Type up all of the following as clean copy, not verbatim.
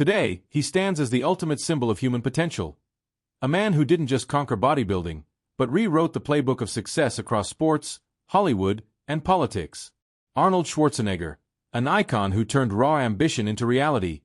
Today, he stands as the ultimate symbol of human potential. A man who didn't just conquer bodybuilding, but rewrote the playbook of success across sports, Hollywood, and politics. Arnold Schwarzenegger, an icon who turned raw ambition into reality,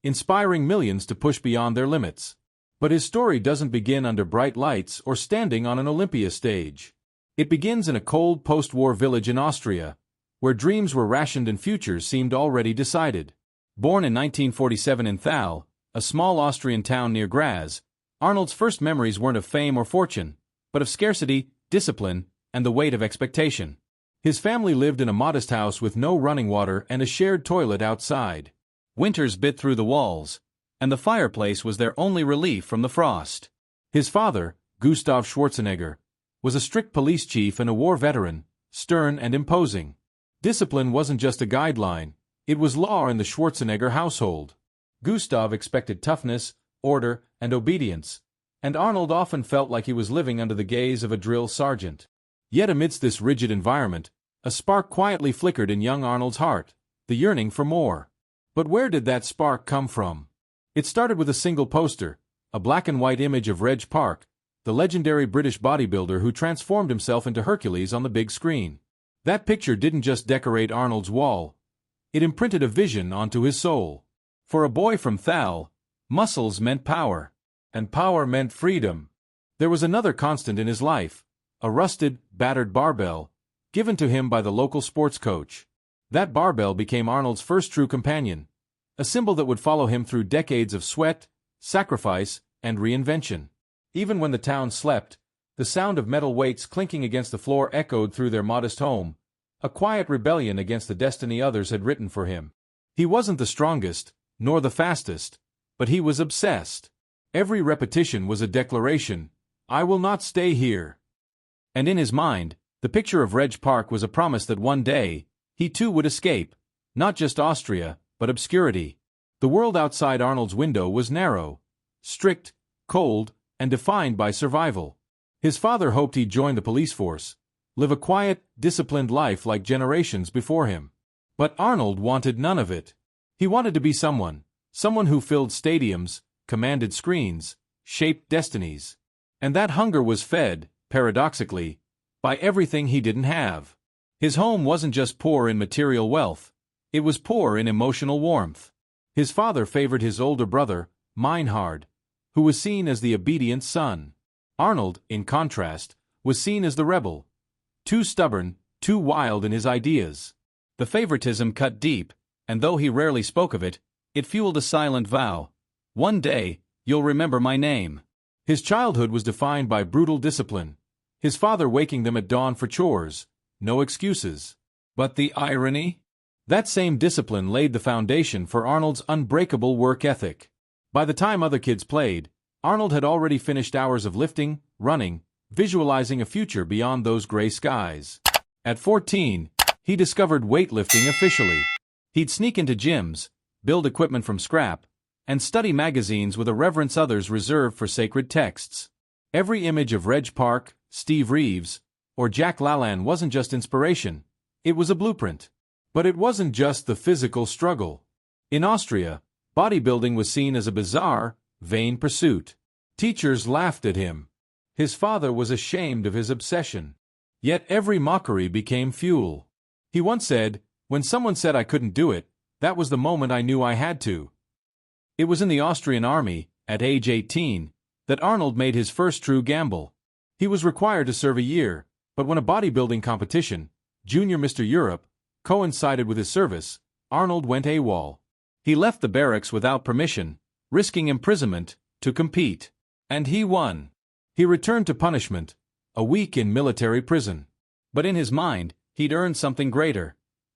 inspiring millions to push beyond their limits. But his story doesn't begin under bright lights or standing on an Olympia stage. It begins in a cold post-war village in Austria, where dreams were rationed and futures seemed already decided. Born in 1947 in Thal, a small Austrian town near Graz, Arnold's first memories weren't of fame or fortune, but of scarcity, discipline, and the weight of expectation. His family lived in a modest house with no running water and a shared toilet outside. Winters bit through the walls, and the fireplace was their only relief from the frost. His father, Gustav Schwarzenegger, was a strict police chief and a war veteran, stern and imposing. Discipline wasn't just a guideline, it was law in the Schwarzenegger household. Gustav expected toughness, order, and obedience, and Arnold often felt like he was living under the gaze of a drill sergeant. Yet amidst this rigid environment, a spark quietly flickered in young Arnold's heart, the yearning for more. But where did that spark come from? It started with a single poster, a black-and-white image of Reg Park, the legendary British bodybuilder who transformed himself into Hercules on the big screen. That picture didn't just decorate Arnold's wall, it imprinted a vision onto his soul. For a boy from Thal, muscles meant power, and power meant freedom. There was another constant in his life, a rusted, battered barbell, given to him by the local sports coach. That barbell became Arnold's first true companion, a symbol that would follow him through decades of sweat, sacrifice, and reinvention. Even when the town slept, the sound of metal weights clinking against the floor echoed through their modest home, a quiet rebellion against the destiny others had written for him. He wasn't the strongest, nor the fastest, but he was obsessed. Every repetition was a declaration, "I will not stay here." And in his mind, the picture of Reg Park was a promise that one day, he too would escape, not just Austria, but obscurity. The world outside Arnold's window was narrow, strict, cold, and defined by survival. His father hoped he'd join the police force, live a quiet, disciplined life like generations before him. But Arnold wanted none of it. He wanted to be someone who filled stadiums, commanded screens, shaped destinies. And that hunger was fed, paradoxically, by everything he didn't have. His home wasn't just poor in material wealth, it was poor in emotional warmth. His father favored his older brother, Meinhard, who was seen as the obedient son. Arnold, in contrast, was seen as the rebel, too stubborn, too wild in his ideas. The favoritism cut deep, and though he rarely spoke of it, it fueled a silent vow. One day, you'll remember my name. His childhood was defined by brutal discipline, his father waking them at dawn for chores, no excuses. But the irony? That same discipline laid the foundation for Arnold's unbreakable work ethic. By the time other kids played, Arnold had already finished hours of lifting, running, visualizing a future beyond those gray skies. At 14, he discovered weightlifting officially. He'd sneak into gyms, build equipment from scrap, and study magazines with a reverence others reserved for sacred texts. Every image of Reg Park, Steve Reeves, or Jack LaLanne wasn't just inspiration, it was a blueprint. But it wasn't just the physical struggle. In Austria, bodybuilding was seen as a bizarre, vain pursuit. Teachers laughed at him. His father was ashamed of his obsession. Yet every mockery became fuel. He once said, "When someone said I couldn't do it, that was the moment I knew I had to." It was in the Austrian army, at age 18, that Arnold made his first true gamble. He was required to serve a year, but when a bodybuilding competition, Junior Mr. Europe, coincided with his service, Arnold went AWOL. He left the barracks without permission, risking imprisonment, to compete. And he won. He returned to punishment, a week in military prison. But in his mind, he'd earned something greater.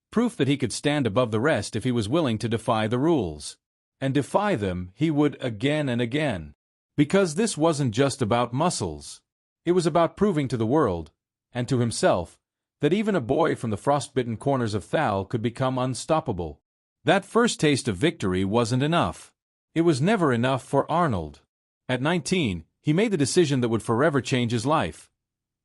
Proof that he could stand above the rest if he was willing to defy the rules. And defy them he would again and again. Because this wasn't just about muscles. It was about proving to the world, and to himself, that even a boy from the frostbitten corners of Thal could become unstoppable. That first taste of victory wasn't enough. It was never enough for Arnold. At 19, he made the decision that would forever change his life.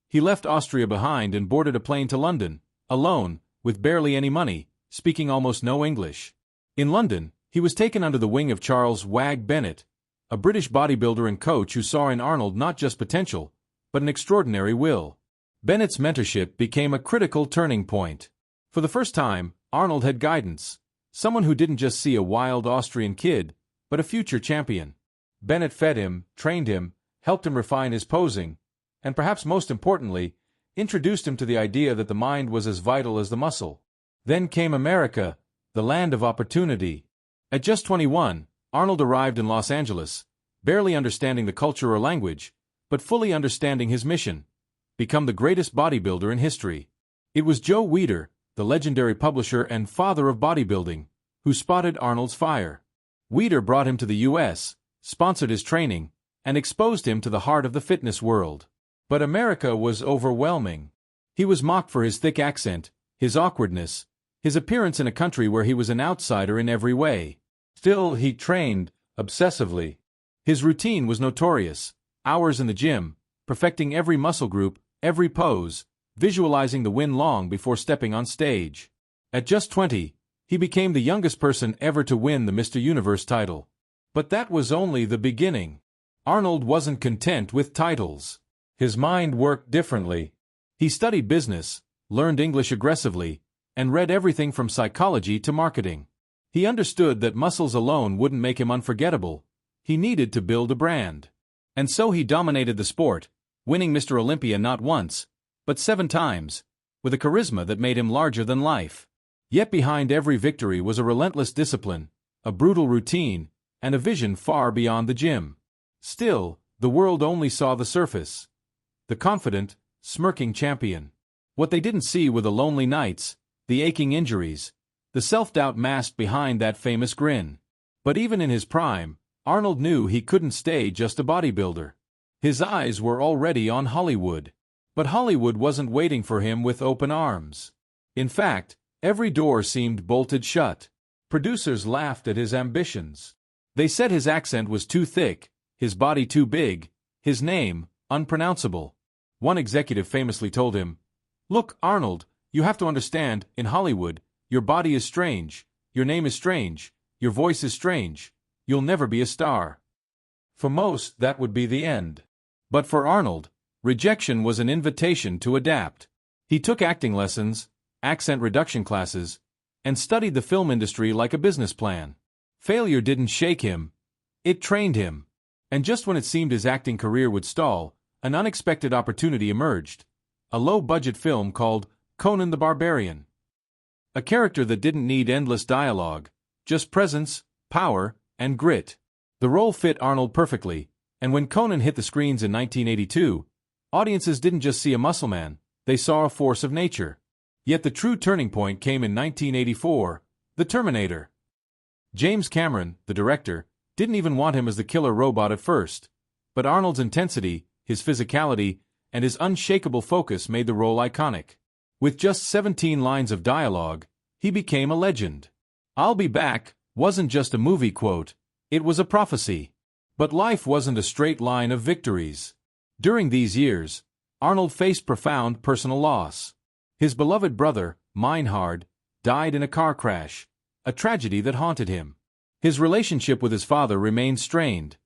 He left Austria behind and boarded a plane to London, alone, with barely any money, speaking almost no English. In London, He was taken under the wing of Charles "Wag" Bennett, a British bodybuilder and coach who saw in Arnold not just potential, but an extraordinary will. Bennett's mentorship became a critical turning point. For the first time, Arnold had guidance, someone who didn't just see a wild Austrian kid, but a future champion. Bennett fed him, trained him, helped him refine his posing, and perhaps most importantly, introduced him to the idea that the mind was as vital as the muscle. Then came America, the land of opportunity. At just 21, Arnold arrived in Los Angeles, barely understanding the culture or language, but fully understanding his mission: become the greatest bodybuilder in history. It was Joe Weider, the legendary publisher and father of bodybuilding, who spotted Arnold's fire. Weider brought him to the U.S., sponsored his training, and exposed him to the heart of the fitness world. But America was overwhelming. He was mocked for his thick accent, his awkwardness, his appearance in a country where he was an outsider in every way. Still, he trained obsessively. His routine was notorious: hours in the gym, perfecting every muscle group, every pose, visualizing the win long before stepping on stage. At just 20, he became the youngest person ever to win the Mr. Universe title. But that was only the beginning. Arnold wasn't content with titles. His mind worked differently. He studied business, learned English aggressively, and read everything from psychology to marketing. He understood that muscles alone wouldn't make him unforgettable. He needed to build a brand. And so he dominated the sport, winning Mr. Olympia not once, but 7 times, with a charisma that made him larger than life. Yet behind every victory was a relentless discipline, a brutal routine, and a vision far beyond the gym. Still, the world only saw the surface. The confident, smirking champion. What they didn't see were the lonely nights, the aching injuries, the self-doubt masked behind that famous grin. But even in his prime, Arnold knew he couldn't stay just a bodybuilder. His eyes were already on Hollywood. But Hollywood wasn't waiting for him with open arms. In fact, every door seemed bolted shut. Producers laughed at his ambitions. They said his accent was too thick, his body too big, his name unpronounceable. One executive famously told him, "Look, Arnold, you have to understand, in Hollywood, your body is strange, your name is strange, your voice is strange, you'll never be a star." For most, that would be the end. But for Arnold, rejection was an invitation to adapt. He took acting lessons, accent reduction classes, and studied the film industry like a business plan. Failure didn't shake him, it trained him. And just when it seemed his acting career would stall, an unexpected opportunity emerged: a low-budget film called Conan the Barbarian. A character that didn't need endless dialogue, just presence, power, and grit. The role fit Arnold perfectly, and when Conan hit the screens in 1982, audiences didn't just see a muscle man, they saw a force of nature. Yet the true turning point came in 1984, The Terminator. James Cameron, the director, didn't even want him as the killer robot at first, but Arnold's intensity, his physicality, and his unshakable focus made the role iconic. With just 17 lines of dialogue, he became a legend. "I'll be back" wasn't just a movie quote, it was a prophecy. But life wasn't a straight line of victories. During these years, Arnold faced profound personal loss. His beloved brother, Meinhard, died in a car crash, a tragedy that haunted him. His relationship with his father remained strained,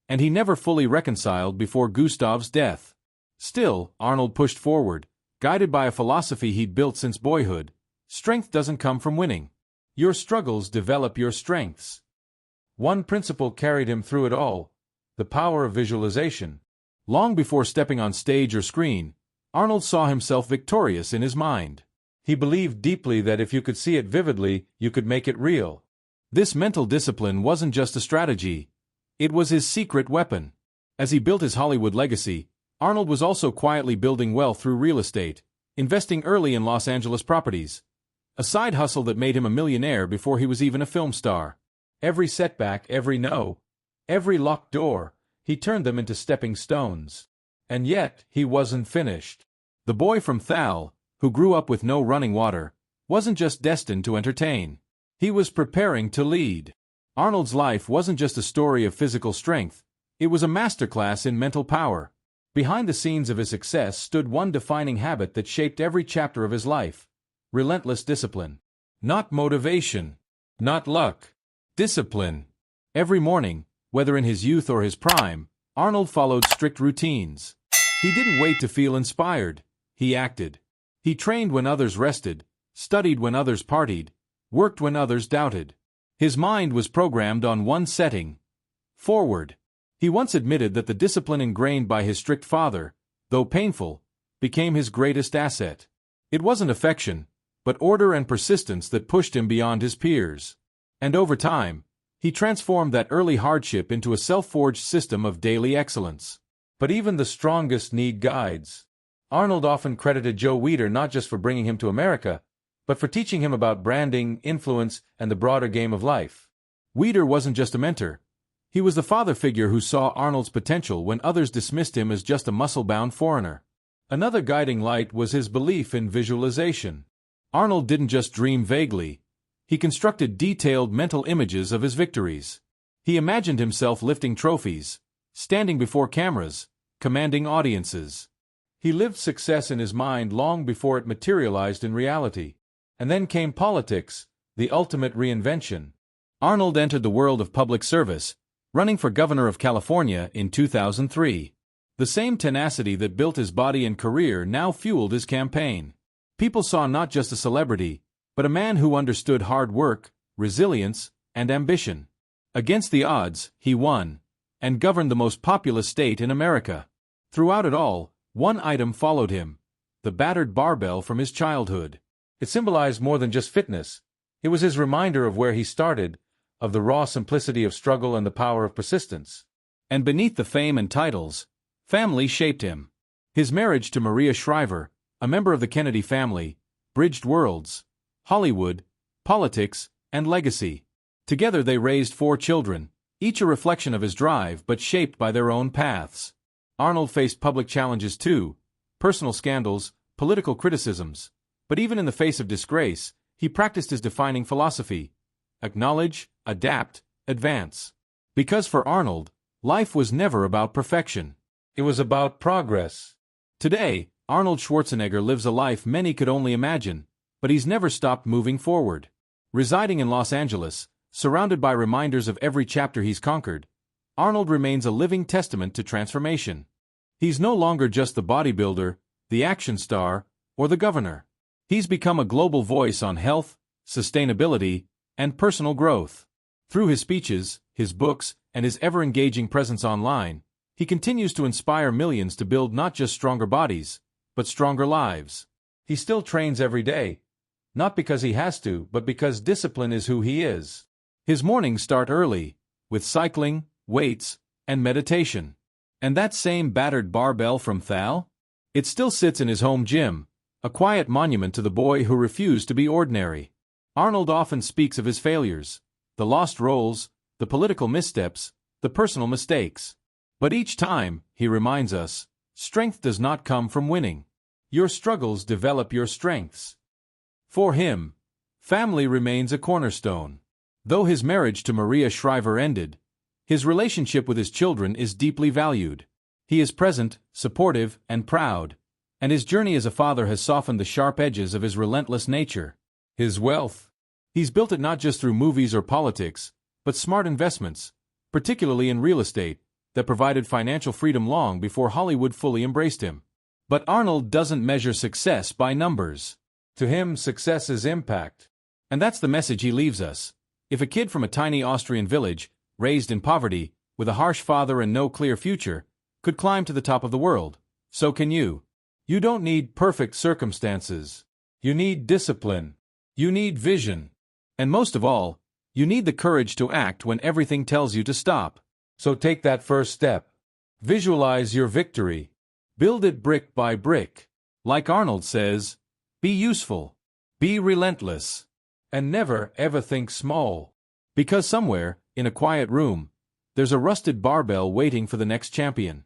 and he never fully reconciled before Gustav's death. Still, Arnold pushed forward, guided by a philosophy he'd built since boyhood: strength doesn't come from winning. Your struggles develop your strengths. One principle carried him through it all: the power of visualization. Long before stepping on stage or screen, Arnold saw himself victorious in his mind. He believed deeply that if you could see it vividly, you could make it real. This mental discipline wasn't just a strategy, it was his secret weapon. As he built his Hollywood legacy, Arnold was also quietly building wealth through real estate, investing early in Los Angeles properties. A side hustle that made him a millionaire before he was even a film star. Every setback, every no, every locked door, he turned them into stepping stones. And yet, he wasn't finished. The boy from Thal, who grew up with no running water, wasn't just destined to entertain. He was preparing to lead. Arnold's life wasn't just a story of physical strength, it was a masterclass in mental power. Behind the scenes of his success stood one defining habit that shaped every chapter of his life: relentless discipline. Not motivation, not luck, Discipline. Every morning, whether in his youth or his prime, Arnold followed strict routines. He didn't wait to feel inspired. He acted. He trained when others rested, studied when others partied, worked when others doubted. His mind was programmed on one setting: forward. He once admitted that the discipline ingrained by his strict father, though painful, became his greatest asset. It wasn't affection, but order and persistence that pushed him beyond his peers. And over time, he transformed that early hardship into a self-forged system of daily excellence. But even the strongest need guides. Arnold often credited Joe Weider not just for bringing him to America, but for teaching him about branding, influence, and the broader game of life. Weider wasn't just a mentor. He was the father figure who saw Arnold's potential when others dismissed him as just a muscle-bound foreigner. Another guiding light was his belief in visualization. Arnold didn't just dream vaguely. He constructed detailed mental images of his victories. He imagined himself lifting trophies, standing before cameras, commanding audiences. He lived success in his mind long before it materialized in reality. And then came politics, the ultimate reinvention. Arnold entered the world of public service, running for governor of California in 2003. The same tenacity that built his body and career now fueled his campaign. People saw not just a celebrity, but a man who understood hard work, resilience, and ambition. Against the odds, he won, and governed the most populous state in America. Throughout it all, one item followed him: the battered barbell from his childhood. It symbolized more than just fitness. It was his reminder of where he started, of the raw simplicity of struggle and the power of persistence. And beneath the fame and titles, family shaped him. His marriage to Maria Shriver, a member of the Kennedy family, bridged worlds: Hollywood, politics, and legacy. Together they raised 4 children, each a reflection of his drive but shaped by their own paths. Arnold faced public challenges too: personal scandals, political criticisms. But even in the face of disgrace, he practiced his defining philosophy: acknowledge, adapt, advance. Because for Arnold, life was never about perfection. It was about progress. Today, Arnold Schwarzenegger lives a life many could only imagine, but he's never stopped moving forward. Residing in Los Angeles, surrounded by reminders of every chapter he's conquered, Arnold remains a living testament to transformation. He's no longer just the bodybuilder, the action star, or the governor. He's become a global voice on health, sustainability, and personal growth. Through his speeches, his books, and his ever-engaging presence online, he continues to inspire millions to build not just stronger bodies, but stronger lives. He still trains every day, not because he has to, but because discipline is who he is. His mornings start early, with cycling, weights, and meditation. And that same battered barbell from Thal? It still sits in his home gym, a quiet monument to the boy who refused to be ordinary. Arnold often speaks of his failures: the lost roles, the political missteps, the personal mistakes. But each time, he reminds us, strength does not come from winning. Your struggles develop your strengths. For him, family remains a cornerstone. Though his marriage to Maria Shriver ended, his relationship with his children is deeply valued. He is present, supportive, and proud, and his journey as a father has softened the sharp edges of his relentless nature. His wealth. He's built it not just through movies or politics, but smart investments, particularly in real estate, that provided financial freedom long before Hollywood fully embraced him. But Arnold doesn't measure success by numbers. To him, success is impact. And that's the message he leaves us. If a kid from a tiny Austrian village, raised in poverty, with a harsh father and no clear future, could climb to the top of the world, so can you. You don't need perfect circumstances. You need discipline. You need vision. And most of all, you need the courage to act when everything tells you to stop. So take that first step. Visualize your victory. Build it brick by brick. Like Arnold says, be useful. Be relentless. And never ever think small. Because somewhere, in a quiet room, there's a rusted barbell waiting for the next champion.